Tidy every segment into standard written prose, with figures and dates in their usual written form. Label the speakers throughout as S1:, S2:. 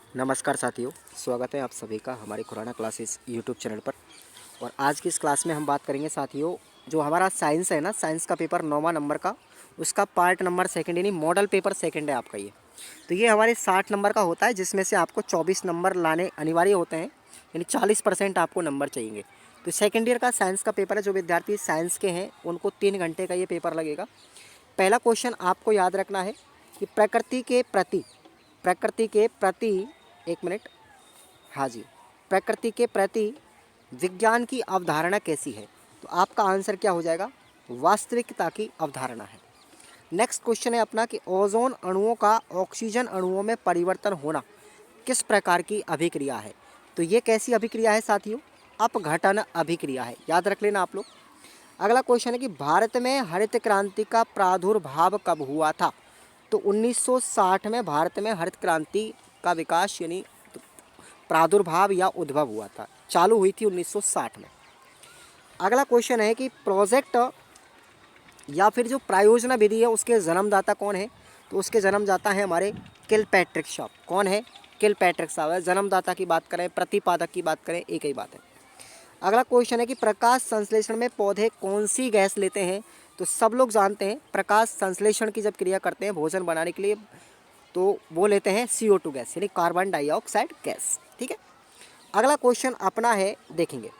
S1: नमस्कार साथियों, स्वागत है आप सभी का हमारे खुराना क्लासेस यूट्यूब चैनल पर। और आज की इस क्लास में हम बात करेंगे साथियों, जो हमारा साइंस है ना, साइंस का पेपर 9वां नंबर का, उसका पार्ट नंबर सेकंड यानी मॉडल पेपर सेकंड है आपका ये। तो ये हमारे 60 नंबर का होता है, जिसमें से आपको 24 नंबर लाने अनिवार्य होते हैं, यानी 40% आपको नंबर चाहिए। तो सेकेंड ईयर का साइंस का पेपर है, जो विद्यार्थी साइंस के हैं उनको 3 घंटे का ये पेपर लगेगा। पहला क्वेश्चन आपको याद रखना है कि प्रकृति के प्रति एक मिनट, हाँ जी, प्रकृति के प्रति विज्ञान की अवधारणा कैसी है। तो आपका आंसर क्या हो जाएगा, वास्तविकता की अवधारणा है। नेक्स्ट क्वेश्चन है अपना कि ओजोन अणुओं का ऑक्सीजन अणुओं में परिवर्तन होना किस प्रकार की अभिक्रिया है। तो ये कैसी अभिक्रिया है साथियों, अपघटन अभिक्रिया है, याद रख लेना आप लोग। अगला क्वेश्चन है कि भारत में हरित क्रांति का प्रादुर्भाव कब हुआ था। तो 1960 में भारत में हरित क्रांति का विकास यानी प्रादुर्भाव या उद्भव हुआ था, चालू हुई थी 1960 में। अगला क्वेश्चन है कि प्रोजेक्ट या फिर जो प्रायोजना विधि है उसके जन्मदाता कौन है। तो उसके जन्मदाता है हमारे किलपैट्रिक शॉप। कौन है, किलपैट्रिक साहब है। जन्मदाता की बात करें, प्रतिपादक की बात करें, एक ही बात है। अगला क्वेश्चन है कि प्रकाश संश्लेषण में पौधे कौन सी गैस लेते हैं। तो सब लोग जानते हैं प्रकाश संश्लेषण की जब क्रिया करते हैं भोजन बनाने के लिए, तो वो लेते हैं CO2 गैस यानी कार्बन डाइऑक्साइड गैस। ठीक है। अगला क्वेश्चन अपना है, देखेंगे,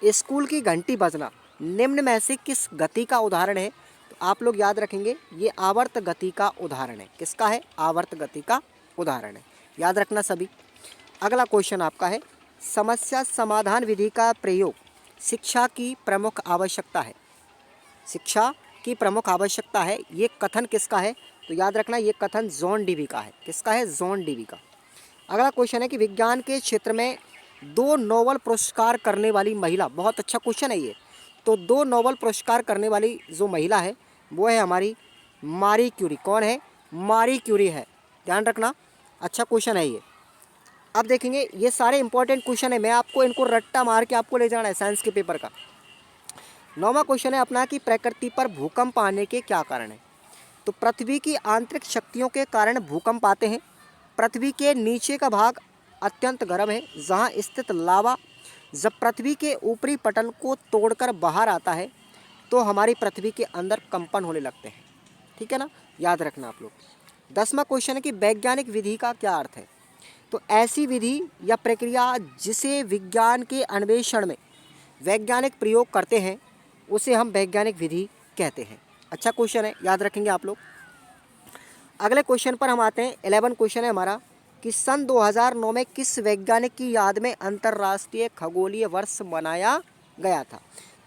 S1: स्कूल की घंटी बजना निम्न में से किस गति का उदाहरण है। तो आप लोग याद रखेंगे ये आवर्त गति का उदाहरण है। किसका है, आवर्त गति का उदाहरण है, याद रखना सभी। अगला क्वेश्चन आपका है, समस्या समाधान विधि का प्रयोग शिक्षा की प्रमुख आवश्यकता है। शिक्षा की प्रमुख आवश्यकता है, ये कथन किसका है। तो याद रखना ये कथन जॉन डीवी का है। किसका है, जॉन डीवी का। अगला क्वेश्चन है कि विज्ञान के क्षेत्र में 2 नोबेल पुरस्कार करने वाली महिला, बहुत अच्छा क्वेश्चन है ये। तो 2 नोबेल पुरस्कार करने वाली जो महिला है वो है हमारी मारी क्यूरी। कौन है, मारी क्यूरी है, ध्यान रखना, अच्छा क्वेश्चन है ये। अब देखेंगे ये सारे इंपॉर्टेंट क्वेश्चन है, मैं आपको इनको रट्टा मार के आपको ले जाना है साइंस के पेपर का। 9वां क्वेश्चन है अपना कि प्रकृति पर भूकंप आने के क्या कारण है। तो पृथ्वी की आंतरिक शक्तियों के कारण भूकंप आते हैं। पृथ्वी के नीचे का भाग अत्यंत गर्म है, जहां स्थित लावा जब पृथ्वी के ऊपरी पटल को तोड़कर बाहर आता है तो हमारी पृथ्वी के अंदर कंपन होने लगते हैं। ठीक है ना, याद रखना आप लोग। 10वां क्वेश्चन है कि वैज्ञानिक विधि का क्या अर्थ है। तो ऐसी विधि या प्रक्रिया जिसे विज्ञान के अन्वेषण में वैज्ञानिक प्रयोग करते हैं उसे हम वैज्ञानिक विधि कहते हैं। अच्छा क्वेश्चन है, याद रखेंगे आप लोग। अगले क्वेश्चन पर हम आते हैं। 11 क्वेश्चन है हमारा कि सन 2009 में किस वैज्ञानिक की याद में अंतर्राष्ट्रीय खगोलीय वर्ष मनाया गया था।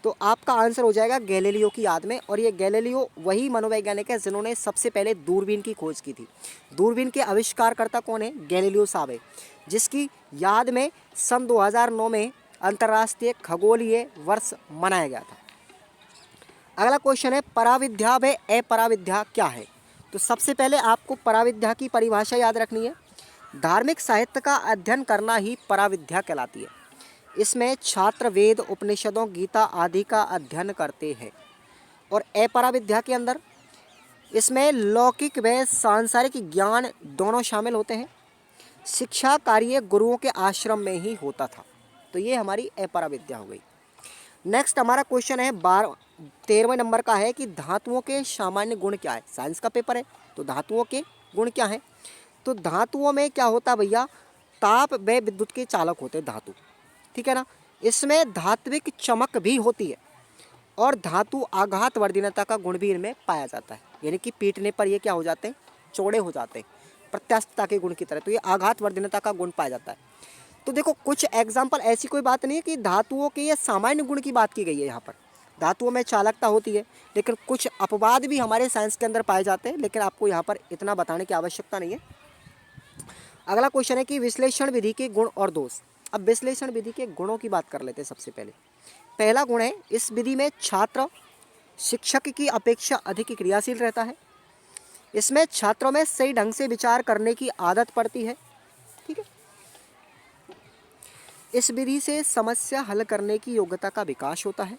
S1: तो आपका आंसर हो जाएगा गैलीलियो की याद में। और ये गैलीलियो वही मनोवैज्ञानिक है जिन्होंने सबसे पहले दूरबीन की खोज की थी। दूरबीन के आविष्कारकर्ता कौन है, गैलीलियो साहब है, जिसकी याद में सन 2009 में अंतर्राष्ट्रीय खगोलीय वर्ष मनाया गया था। अगला क्वेश्चन है पराविद्या व अपराविद्या क्या है। तो सबसे पहले आपको पराविद्या की परिभाषा याद रखनी है। धार्मिक साहित्य का अध्ययन करना ही पराविद्या कहलाती है। इसमें छात्र वेद, उपनिषदों, गीता आदि का अध्ययन करते हैं। और अपराविद्या के अंदर इसमें लौकिक व सांसारिक ज्ञान दोनों शामिल होते हैं। शिक्षा कार्य गुरुओं के आश्रम में ही होता था। तो ये हमारी अपराविद्या हो गई। नेक्स्ट हमारा क्वेश्चन है 13वें नंबर का है कि धातुओं के सामान्य गुण क्या है। साइंस का पेपर है तो धातुओं के गुण क्या हैं। तो धातुओं में क्या होता है भैया, ताप व विद्युत के चालक होते हैं धातु। ठीक है ना, इसमें धात्विक चमक भी होती है और धातु आघात वर्धीनता का गुण भी इनमें पाया जाता है, यानी कि पीटने पर ये क्या हो जाते हैं, चौड़े हो जाते हैं, प्रत्यास्थता के गुण की तरह। तो ये आघात वर्धीनता का गुण पाया जाता है। तो देखो कुछ एग्जाम्पल, ऐसी कोई बात नहीं है कि धातुओं के ये सामान्य गुण की बात की गई है। यहाँ पर धातुओं में चालकता होती है, लेकिन कुछ अपवाद भी हमारे साइंस के अंदर पाए जाते हैं, लेकिन आपको यहाँ पर इतना बताने की आवश्यकता नहीं है। अगला क्वेश्चन है कि विश्लेषण विधि के गुण और दोष। अब विश्लेषण विधि के गुणों की बात कर लेते हैं। सबसे पहले पहला गुण है, इस विधि में छात्र शिक्षक की अपेक्षा अधिक क्रियाशील रहता है। इसमें छात्रों में सही ढंग से विचार करने की आदत पड़ती है। ठीक है, इस विधि से समस्या हल करने की योग्यता का विकास होता है।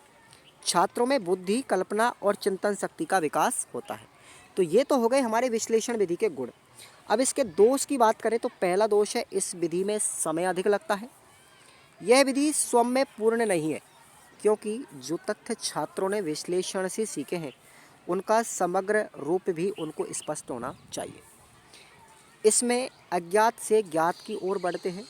S1: छात्रों में बुद्धि, कल्पना और चिंतन शक्ति का विकास होता है। तो ये तो हो गए हमारे विश्लेषण विधि के गुण। अब इसके दोष की बात करें तो पहला दोष है इस विधि में समय अधिक लगता है। यह विधि स्वयं में पूर्ण नहीं है, क्योंकि जो तथ्य छात्रों ने विश्लेषण से सीखे हैं उनका समग्र रूप भी उनको स्पष्ट होना चाहिए। इसमें अज्ञात से ज्ञात की ओर बढ़ते हैं,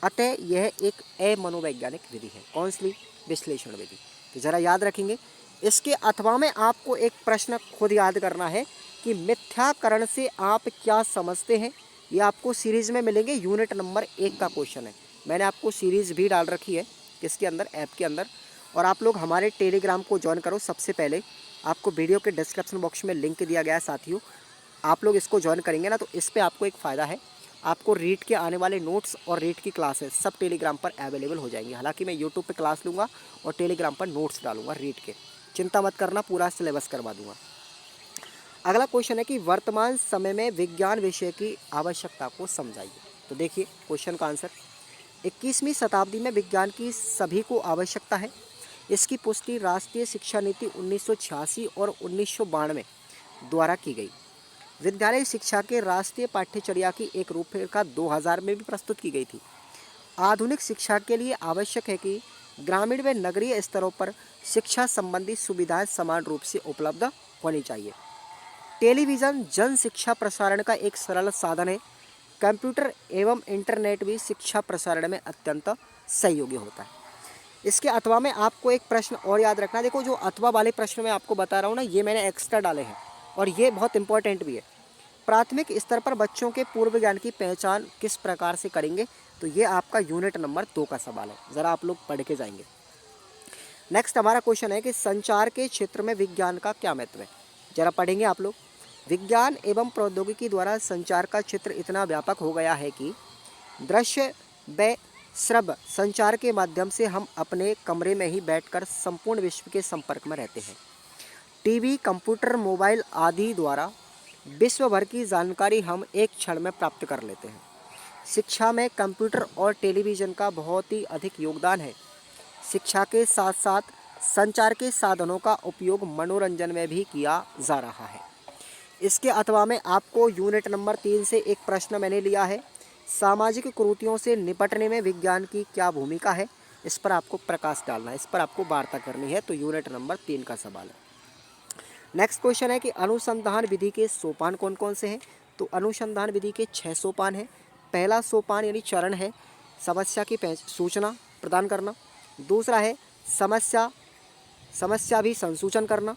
S1: अतः यह एक अमनोवैज्ञानिक विधि है। कौन सी? विश्लेषण विधि। तो ज़रा याद रखेंगे। इसके अथवा में आपको एक प्रश्न खुद याद करना है कि मिथ्याकरण से आप क्या समझते हैं। ये आपको सीरीज़ में मिलेंगे, यूनिट नंबर 1 का क्वेश्चन है। मैंने आपको सीरीज़ भी डाल रखी है किसके अंदर, ऐप के अंदर। और आप लोग हमारे टेलीग्राम को ज्वाइन करो। सबसे पहले आपको वीडियो के डिस्क्रिप्शन बॉक्स में लिंक दिया गया है साथियों। आप लोग इसको ज्वाइन करेंगे ना तो इस पर आपको एक फ़ायदा है, आपको रीट के आने वाले नोट्स और रीट की क्लासेस सब टेलीग्राम पर अवेलेबल हो जाएंगी। हालांकि मैं यूट्यूब पे क्लास लूँगा और टेलीग्राम पर नोट्स डालूंगा रीट के, चिंता मत करना, पूरा सिलेबस करवा दूंगा। अगला क्वेश्चन है कि वर्तमान समय में विज्ञान विषय की आवश्यकता को समझाइए। तो देखिए क्वेश्चन का आंसर, 21वीं शताब्दी में विज्ञान की सभी को आवश्यकता है। इसकी पुष्टि राष्ट्रीय शिक्षा नीति 1986 और 1992 द्वारा की गई। विद्यालय शिक्षा के राष्ट्रीय पाठ्यचर्या की एक रूपरेखा 2000 में भी प्रस्तुत की गई थी। आधुनिक शिक्षा के लिए आवश्यक है कि ग्रामीण व नगरीय स्तरों पर शिक्षा संबंधी सुविधाएं समान रूप से उपलब्ध होनी चाहिए। टेलीविज़न जन शिक्षा प्रसारण का एक सरल साधन है। कंप्यूटर एवं इंटरनेट भी शिक्षा प्रसारण में अत्यंत सहयोगी होता है। इसके अथवा में आपको एक प्रश्न और याद रखना। देखो जो अथवा वाले प्रश्न मैं आपको बता रहा हूँ ना, ये मैंने एक्स्ट्रा डाले हैं और ये बहुत इंपॉर्टेंट भी है। प्राथमिक स्तर पर बच्चों के पूर्व ज्ञान की पहचान किस प्रकार से करेंगे, तो ये आपका यूनिट नंबर 2 का सवाल है, ज़रा आप लोग पढ़ के जाएंगे। नेक्स्ट हमारा क्वेश्चन है कि संचार के क्षेत्र में विज्ञान का क्या महत्व है, ज़रा पढ़ेंगे आप लोग। विज्ञान एवं प्रौद्योगिकी द्वारा संचार का क्षेत्र इतना व्यापक हो गया है कि दृश्य व श्रव्य संचार के माध्यम से हम अपने कमरे में ही बैठकर संपूर्ण विश्व के संपर्क में रहते हैं। टीवी, कंप्यूटर, मोबाइल आदि द्वारा विश्व भर की जानकारी हम एक क्षण में प्राप्त कर लेते हैं। शिक्षा में कंप्यूटर और टेलीविज़न का बहुत ही अधिक योगदान है। शिक्षा के साथ साथ संचार के साधनों का उपयोग मनोरंजन में भी किया जा रहा है। इसके अथवा में आपको यूनिट नंबर 3 से एक प्रश्न मैंने लिया है, सामाजिक कुरीतियों से निपटने में विज्ञान की क्या भूमिका है। इस पर आपको प्रकाश डालना है, इस पर आपको वार्ता करनी है। तो यूनिट नंबर 3 का सवाल है। नेक्स्ट क्वेश्चन है कि अनुसंधान विधि के सोपान कौन कौन से हैं। तो अनुसंधान विधि के 6 सोपान हैं। पहला सोपान यानी चरण है समस्या की सूचना प्रदान करना। दूसरा है समस्या भी संसूचन करना,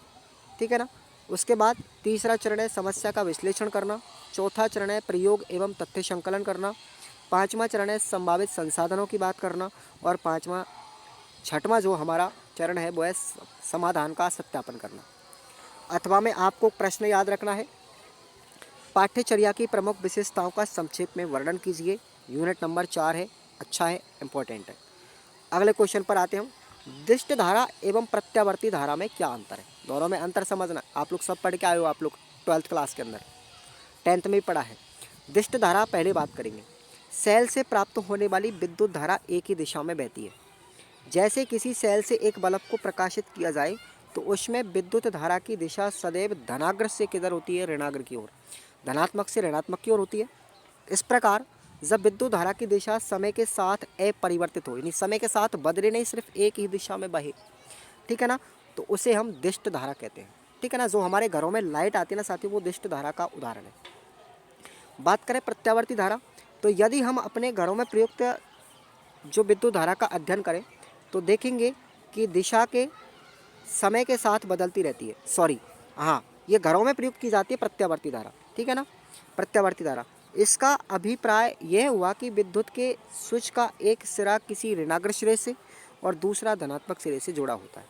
S1: ठीक है ना। उसके बाद तीसरा चरण है समस्या का विश्लेषण करना। चौथा चरण है प्रयोग एवं तथ्य संकलन करना। पाँचवा चरण है संभावित संसाधनों की बात करना। और छठवां जो हमारा चरण है वो है समाधान का सत्यापन करना। अथवा में आपको प्रश्न याद रखना है, पाठ्यचर्या की प्रमुख विशेषताओं का संक्षेप में वर्णन कीजिए। यूनिट नंबर 4 है, अच्छा है, इंपॉर्टेंट है। अगले क्वेश्चन पर आते हैं। दिष्ट धारा एवं प्रत्यावर्ती धारा में क्या अंतर है, दोनों में अंतर समझना। आप लोग सब पढ़ के आए हो, आप लोग 12th क्लास के अंदर 10th में ही पढ़ा है। दिष्ट धारा पहले बात करेंगे। सेल से प्राप्त होने वाली विद्युत धारा एक ही दिशा में बहती है। जैसे किसी सेल से एक बल्ब को प्रकाशित किया जाए तो उसमें विद्युत धारा की दिशा सदैव धनाग्र से किधर होती है, ऋणाग्र की ओर, धनात्मक से ऋणात्मक की ओर होती है। इस प्रकार जब विद्युत धारा की दिशा समय के साथ अपरिवर्तित हो, यानी समय के साथ बदले नहीं, सिर्फ एक ही दिशा में बहे, ठीक है ना, तो उसे हम दिष्ट धारा कहते हैं, ठीक है ना। जो हमारे घरों में लाइट आती है ना साथियों, वो दिष्ट धारा का उदाहरण है। बात करें प्रत्यावर्ती धारा, तो यदि हम अपने घरों में प्रयुक्त जो विद्युत धारा का अध्ययन करें तो देखेंगे कि दिशा के समय के साथ बदलती रहती है। हाँ, ये घरों में प्रयुक्त की जाती है प्रत्यावर्ती धारा, ठीक है ना। प्रत्यावर्ती धारा, इसका अभिप्राय यह हुआ कि विद्युत के स्विच का एक सिरा किसी ऋणाग्र सिरे से और दूसरा धनात्मक सिरे से जुड़ा होता है।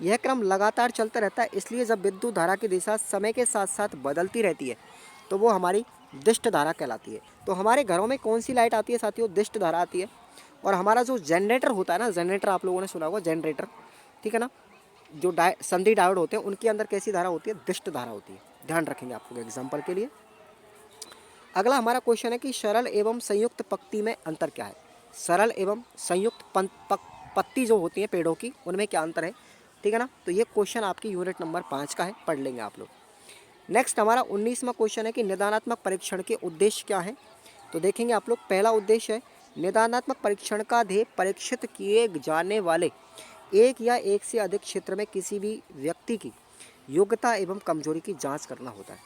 S1: यह क्रम लगातार चलता रहता है, इसलिए जब विद्युत धारा की दिशा समय के साथ साथ बदलती रहती है तो वो हमारी दिष्ट धारा कहलाती है। तो हमारे घरों में कौन सी लाइट आती है साथियों, दिष्ट धारा आती है। और हमारा जो जनरेटर होता है ना, जनरेटर आप लोगों ने सुना होगा, जनरेटर, ठीक है ना, जो संधि डायोड होते हैं उनके अंदर कैसी धारा होती है, दिष्ट धारा होती है। ध्यान रखेंगे आप लोग एग्जाम्पल के लिए। अगला हमारा क्वेश्चन है कि सरल एवं संयुक्त पत्ती में अंतर क्या है। सरल एवं संयुक्त पत्ती जो होती है पेड़ों की, उनमें क्या अंतर है, ठीक है ना। तो ये क्वेश्चन आपकी यूनिट नंबर 5 का है, पढ़ लेंगे आप लोग। नेक्स्ट हमारा 19वां क्वेश्चन है कि निदानात्मक परीक्षण के उद्देश्य क्या हैं। तो देखेंगे आप लोग, पहला उद्देश्य है निदानात्मक परीक्षण का ध्येय परीक्षित किए जाने वाले एक या एक से अधिक क्षेत्र में किसी भी व्यक्ति की योग्यता एवं कमजोरी की जांच करना होता है।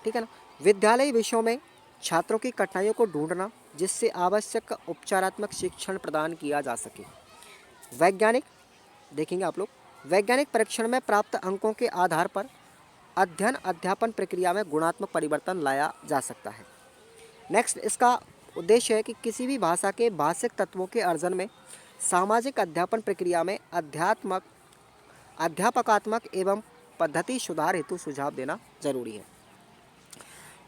S1: ठीक है ना। विद्यालय विषयों में छात्रों की कठिनाइयों को ढूंढना जिससे आवश्यक उपचारात्मक शिक्षण प्रदान किया जा सके। वैज्ञानिक, देखेंगे आप लोग, वैज्ञानिक परीक्षण में प्राप्त अंकों के आधार पर अध्ययन अध्यापन प्रक्रिया में गुणात्मक परिवर्तन लाया जा सकता है। नेक्स्ट इसका उद्देश्य है कि किसी भी भाषा के भाषिक तत्वों के अर्जन में सामाजिक अध्यापन प्रक्रिया में अध्यापकात्मक एवं पद्धति सुधार हेतु सुझाव देना जरूरी है।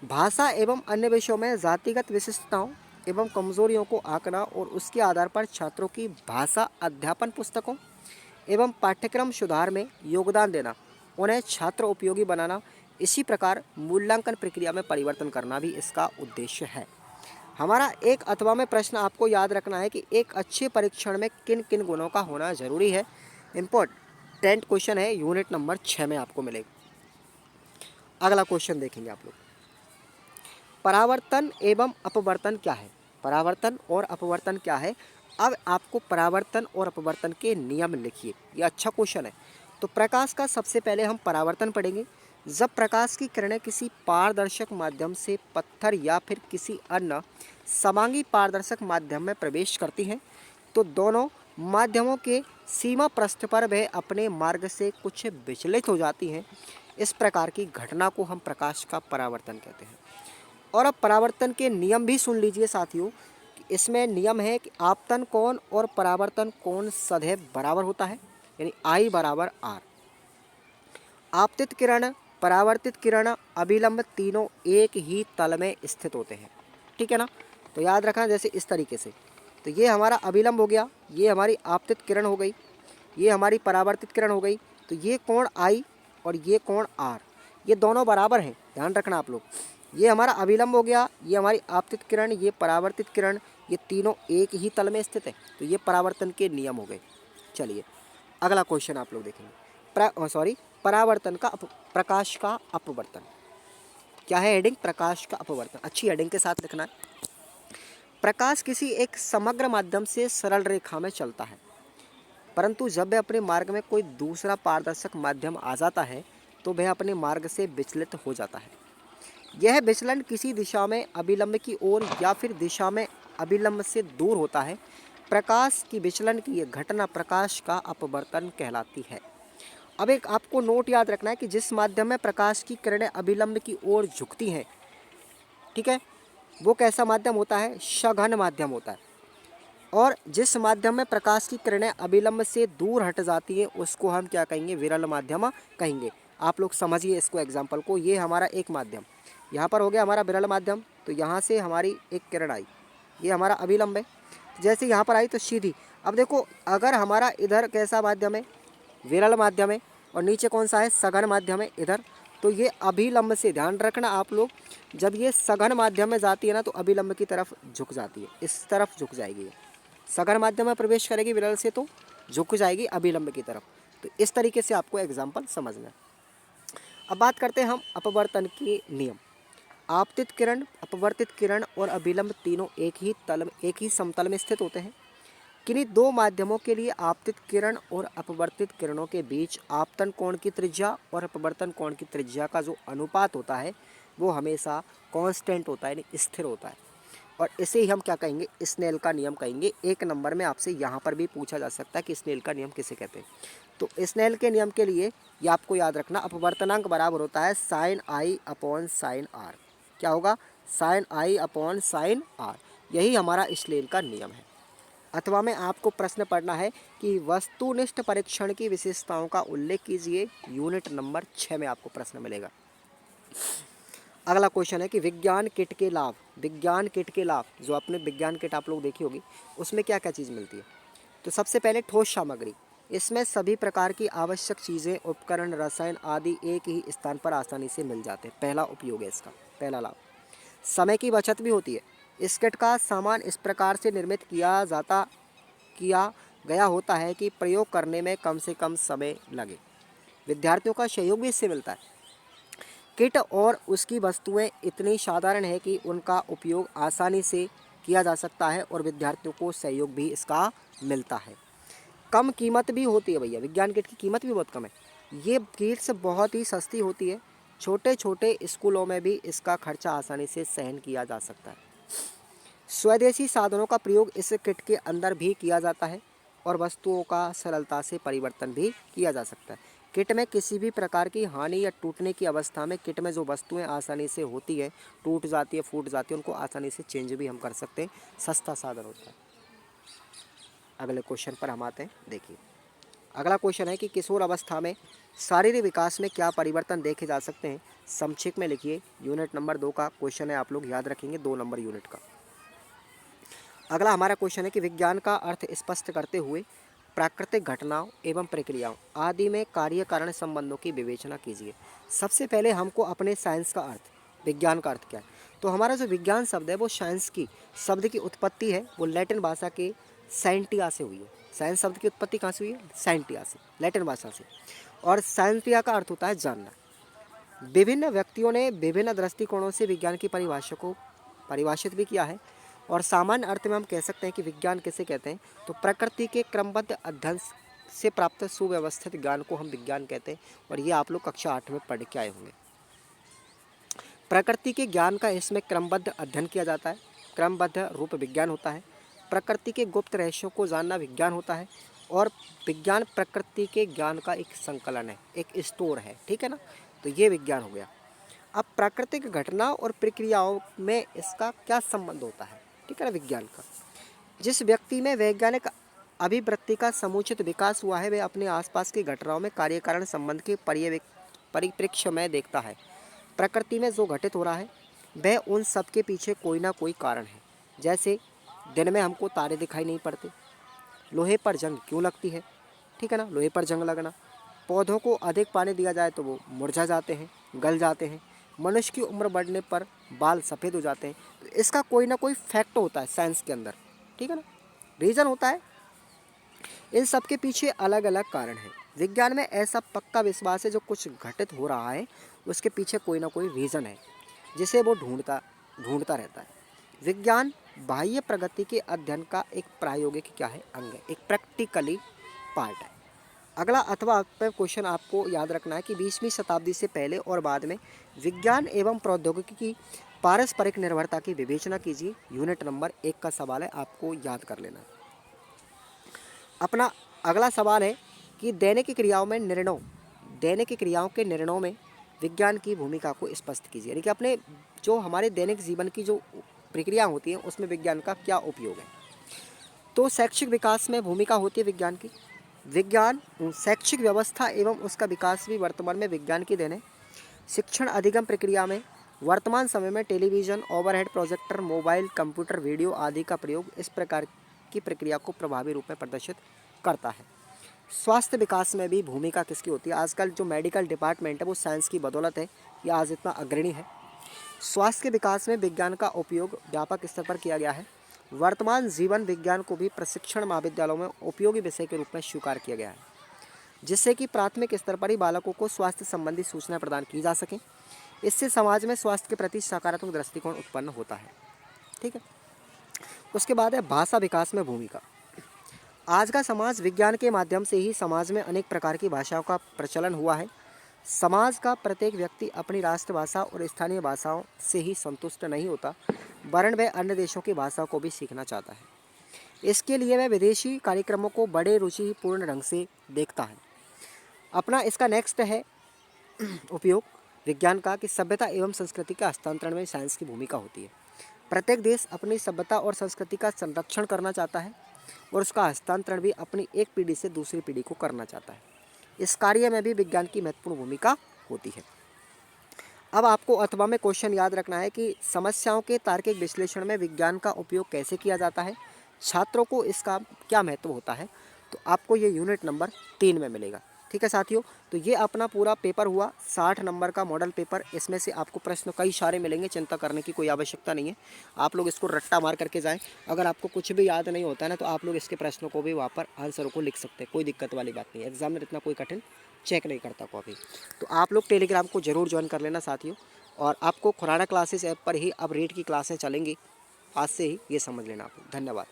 S1: भाषा एवं अन्य विषयों में जातिगत विशिष्टताओं एवं कमजोरियों को आंकना और उसके आधार पर छात्रों की भाषा अध्यापन पुस्तकों एवं पाठ्यक्रम सुधार में योगदान देना, उन्हें छात्र उपयोगी बनाना, इसी प्रकार मूल्यांकन प्रक्रिया में परिवर्तन करना भी इसका उद्देश्य है। हमारा एक अथवा में प्रश्न आपको याद रखना है कि एक अच्छे परीक्षण में किन किन गुणों का होना जरूरी है। इम्पोर्टेंट क्वेश्चन है, यूनिट नंबर 6 में आपको मिलेगा। अगला क्वेश्चन देखेंगे आप लोग, परावर्तन एवं अपवर्तन क्या है। परावर्तन और अपवर्तन क्या है। अब आपको परावर्तन और अपवर्तन के नियम लिखिए, ये अच्छा क्वेश्चन है। तो प्रकाश का सबसे पहले हम परावर्तन पढ़ेंगे। जब प्रकाश की किरणें किसी पारदर्शक माध्यम से पत्थर या फिर किसी अन्य समांगी पारदर्शक माध्यम में प्रवेश करती हैं तो दोनों माध्यमों के सीमा पृष्ठ पर वह अपने मार्ग से कुछ विचलित हो जाती हैं। इस प्रकार की घटना को हम प्रकाश का परावर्तन कहते हैं। और अब परावर्तन के नियम भी सुन लीजिए साथियों। इसमें नियम है कि आपतन कोण और परावर्तन कोण सदैव बराबर होता है, यानी I बराबर R। आपतित किरण, परावर्तित किरण, अभिलंब तीनों एक ही तल में स्थित होते हैं। ठीक है ना। तो याद रखना जैसे इस तरीके से, तो ये हमारा अभिलंब हो गया, ये हमारी आपतित किरण हो गई, ये हमारी परावर्तित किरण हो गई। तो ये कोण I और ये कोण R, ये दोनों बराबर हैं, ध्यान रखना आप लोग। ये हमारा अभिलंब हो गया, ये हमारी आपतित किरण, ये परावर्तित किरण, ये तीनों एक ही तल में स्थित है। तो ये परावर्तन के नियम हो गए। चलिए अगला क्वेश्चन आप लोग देखेंगे। परावर्तन का प्रकाश का अपवर्तन क्या है। हेडिंग प्रकाश का अपवर्तन, अच्छी हेडिंग के साथ लिखना है। प्रकाश किसी एक समग्र माध्यम से सरल रेखा में चलता है, परंतु जब वह अपने मार्ग में कोई दूसरा पारदर्शक माध्यम आ जाता है तो वह अपने मार्ग से विचलित हो जाता है। यह विचलन किसी दिशा में अभिलंब की ओर या फिर दिशा में अभिलंब से दूर होता है। प्रकाश की विचलन की यह घटना प्रकाश का अपवर्तन कहलाती है। अब एक आपको नोट याद रखना है कि जिस माध्यम में प्रकाश की किरणें अभिलंब की ओर झुकती हैं, ठीक है, वो कैसा माध्यम होता है, सघन माध्यम होता है। और जिस माध्यम में प्रकाश की किरणें अभिलंब से दूर हट जाती हैं उसको हम क्या कहेंगे, विरल माध्यम कहेंगे। आप लोग समझिए इसको एग्जाम्पल को। ये हमारा एक माध्यम यहाँ पर हो गया हमारा विरल माध्यम, तो यहाँ से हमारी एक किरण आई, ये हमारा अभिलंब है। जैसे यहाँ पर आई तो सीधी, अब देखो अगर हमारा इधर कैसा माध्यम है, विरल माध्यम है, और नीचे कौन सा है, सघन माध्यम है इधर, तो ये अभिलंब से, ध्यान रखना आप लोग, जब ये सघन माध्यम में जाती है ना तो अभिलंब की तरफ झुक जाती है, इस तरफ झुक जाएगी। ये सघन माध्यम में प्रवेश करेगी विरल से तो झुक जाएगी अभिलंब की तरफ। तो इस तरीके से आपको एग्जाम्पल समझना है। अब बात करते हैं हम अपवर्तन के नियम। आपतित किरण, अपवर्तित किरण और अभिलंब तीनों एक ही समतल में स्थित होते हैं। किन्हीं दो माध्यमों के लिए आपतित किरण और अपवर्तित किरणों के बीच आपतन कोण की त्रिज्या और अपवर्तन कोण की त्रिज्या का जो अनुपात होता है वो हमेशा कांस्टेंट होता है, यानी स्थिर होता है। और इसे ही हम क्या कहेंगे, स्नेल का नियम कहेंगे। एक नंबर में आपसे यहाँ पर भी पूछा जा सकता है कि स्नेल का नियम किसे कहते हैं। तो स्नेल के नियम के लिए ये आपको याद रखना, अपवर्तनांक बराबर होता है sine I upon sine R। क्या होगा, sine I upon sine R। यही हमारा स्नेल का नियम है। अथवा में आपको प्रश्न पढ़ना है कि वस्तुनिष्ठ परीक्षण की विशेषताओं का उल्लेख कीजिए। यूनिट नंबर 6 में आपको प्रश्न मिलेगा। अगला क्वेश्चन है कि विज्ञान किट के लाभ। विज्ञान किट के लाभ, जो आपने विज्ञान किट आप लोग देखी होगी, उसमें क्या क्या चीज़ मिलती है। तो सबसे पहले ठोस सामग्री, इसमें सभी प्रकार की आवश्यक चीज़ें, उपकरण, रसायन आदि एक ही स्थान पर आसानी से मिल जाते हैं। पहला उपयोग है इसका, पहला लाभ। समय की बचत भी होती है। इस किट का सामान इस प्रकार से निर्मित किया गया होता है कि प्रयोग करने में कम से कम समय लगे। विद्यार्थियों का सहयोग भी इससे मिलता है। किट और उसकी वस्तुएं इतनी साधारण है कि उनका उपयोग आसानी से किया जा सकता है और विद्यार्थियों को सहयोग भी इसका मिलता है। कम कीमत भी होती है भैया, विज्ञान किट की कीमत भी बहुत कम है। ये किट्स बहुत ही सस्ती होती है, छोटे छोटे स्कूलों में भी इसका खर्चा आसानी से सहन किया जा सकता है। स्वदेशी साधनों का प्रयोग इस किट के अंदर भी किया जाता है और वस्तुओं का सरलता से परिवर्तन भी किया जा सकता है। किट में किसी भी प्रकार की हानि या टूटने की अवस्था में किट में जो वस्तुएं आसानी से होती है, टूट जाती है, फूट जाती है, उनको आसानी से चेंज भी हम कर सकते हैं। सस्ता साधन होता है। अगले क्वेश्चन पर हम आते हैं। देखिए अगला क्वेश्चन है कि किशोर अवस्था में शारीरिक विकास में क्या परिवर्तन देखे जा सकते हैं। संक्षिप्त में लिखिए। यूनिट नंबर 2 का क्वेश्चन है, आप लोग याद रखेंगे 2 नंबर यूनिट का। अगला हमारा क्वेश्चन है कि विज्ञान का अर्थ स्पष्ट करते हुए प्राकृतिक घटनाओं एवं प्रक्रियाओं आदि में कार्य कारण संबंधों की विवेचना कीजिए। सबसे पहले हमको अपने साइंस का अर्थ, विज्ञान का अर्थ क्या है, तो हमारा जो विज्ञान शब्द है वो साइंस की शब्द की उत्पत्ति है, वो लैटिन भाषा के साइंटिया से हुई है। साइंस शब्द की उत्पत्ति कहाँ से हुई है? साइंटिया से, लैटिन भाषा से। और साइंटिया का अर्थ होता है जानना। विभिन्न व्यक्तियों ने विभिन्न दृष्टिकोणों से विज्ञान की परिभाषा को परिभाषित भी किया है और सामान्य अर्थ में हम कह सकते हैं कि विज्ञान किसे कहते हैं, तो प्रकृति के क्रमबद्ध अध्ययन से प्राप्त सुव्यवस्थित ज्ञान को हम विज्ञान कहते हैं। और ये आप लोग कक्षा 8 में पढ़ के आए होंगे। प्रकृति के ज्ञान का इसमें क्रमबद्ध अध्ययन किया जाता है, क्रमबद्ध रूप विज्ञान होता है। प्रकृति के गुप्त रहस्यों को जानना विज्ञान होता है और विज्ञान प्रकृति के ज्ञान का एक संकलन है, एक स्टोर है, ठीक है ना। तो ये विज्ञान हो गया। अब प्राकृतिक घटनाओं और प्रक्रियाओं में इसका क्या संबंध होता है, ठीक है ना, विज्ञान का। जिस व्यक्ति में वैज्ञानिक अभिवृत्ति का समुचित विकास हुआ है, वह अपने आसपास की घटनाओं में कार्य कारण संबंध के परिप्रेक्ष्य में देखता है। प्रकृति में जो घटित हो रहा है वह उन सब के पीछे कोई ना कोई कारण है। जैसे दिन में हमको तारे दिखाई नहीं पड़ते, लोहे पर जंग क्यों लगती है, ठीक है ना, लोहे पर जंग लगना। पौधों को अधिक पानी दिया जाए तो वो मुरझा जाते हैं, गल जाते हैं। मनुष्य की उम्र बढ़ने पर बाल सफ़ेद हो जाते हैं। तो इसका कोई ना कोई फैक्ट होता है साइंस के अंदर, ठीक है ना, रीज़न होता है। इन सब के पीछे अलग अलग कारण है। विज्ञान में ऐसा पक्का विश्वास है जो कुछ घटित हो रहा है उसके पीछे कोई ना कोई रीज़न है जिसे वो ढूंढता रहता है। विज्ञान बाह्य प्रगति के अध्ययन का एक प्रायोगिक क्या है, अंग है, एक प्रैक्टिकली पार्ट है। अगला अथवा पर क्वेश्चन आपको याद रखना है कि 20वीं शताब्दी से पहले और बाद में विज्ञान एवं प्रौद्योगिकी की पारस्परिक निर्भरता की विवेचना कीजिए। यूनिट नंबर 1 का सवाल है, आपको याद कर लेना। अपना अगला सवाल है कि दैनिक क्रियाओं के निर्णयों में विज्ञान की भूमिका को स्पष्ट कीजिए। यानी कि अपने जो हमारे दैनिक जीवन की जो प्रक्रिया होती हैं उसमें विज्ञान का क्या उपयोग है। तो शैक्षिक विकास में भूमिका होती है विज्ञान की। विज्ञान शैक्षिक व्यवस्था एवं उसका विकास भी वर्तमान में विज्ञान की देन है। शिक्षण अधिगम प्रक्रिया में वर्तमान समय में television, overhead projector, mobile, computer, video आदि का प्रयोग इस प्रकार की प्रक्रिया को प्रभावी रूप में प्रदर्शित करता है। स्वास्थ्य विकास में भी भूमिका किसकी होती है। आजकल जो मेडिकल डिपार्टमेंट है वो साइंस की बदौलत है, ये आज इतना अग्रणी है। स्वास्थ्य के विकास में विज्ञान का उपयोग व्यापक स्तर पर किया गया है। वर्तमान जीवन विज्ञान को भी प्रशिक्षण महाविद्यालयों में उपयोगी विषय के रूप में स्वीकार किया गया है, जिससे कि प्राथमिक स्तर पर ही बालकों को स्वास्थ्य संबंधी सूचना प्रदान की जा सके। इससे समाज में स्वास्थ्य के प्रति सकारात्मक दृष्टिकोण उत्पन्न होता है, ठीक है। उसके बाद है भाषा विकास में भूमिका। आज का समाज विज्ञान के माध्यम से ही समाज में अनेक प्रकार की भाषाओं का प्रचलन हुआ है। समाज का प्रत्येक व्यक्ति अपनी राष्ट्रभाषा और स्थानीय भाषाओं से ही संतुष्ट नहीं होता, वरन वह अन्य देशों की भाषाओं को भी सीखना चाहता है। इसके लिए वह विदेशी कार्यक्रमों को बड़े रुचिपूर्ण ढंग से देखता है। अपना इसका नेक्स्ट है उपयोग विज्ञान का कि सभ्यता एवं संस्कृति का हस्तांतरण में साइंस की भूमिका होती है। प्रत्येक देश अपनी सभ्यता और संस्कृति का संरक्षण करना चाहता है और उसका हस्तांतरण भी अपनी एक पीढ़ी से दूसरी पीढ़ी को करना चाहता है। इस कार्य में भी विज्ञान की महत्वपूर्ण भूमिका होती है। अब आपको अथवा में क्वेश्चन याद रखना है कि समस्याओं के तार्किक विश्लेषण में विज्ञान का उपयोग कैसे किया जाता है, छात्रों को इसका क्या महत्व होता है। तो आपको ये यूनिट नंबर 3 में मिलेगा, ठीक है साथियों। तो ये अपना पूरा पेपर हुआ 60 नंबर का मॉडल पेपर। इसमें से आपको प्रश्न कई सारे मिलेंगे, चिंता करने की कोई आवश्यकता नहीं है। आप लोग इसको रट्टा मार करके जाएं। अगर आपको कुछ भी याद नहीं होता है ना तो आप लोग इसके प्रश्नों को भी वहाँ पर आंसरों को लिख सकते हैं, कोई दिक्कत वाली बात नहीं है। एग्जाम में इतना कोई कठिन चेक नहीं करता कॉपी। तो आप लोग टेलीग्राम को ज़रूर ज्वाइन कर लेना साथियों। और आपको खुराना क्लासेस ऐप पर ही अब रीड की क्लासें चलेंगी, आज से ही ये समझ लेना आप। धन्यवाद।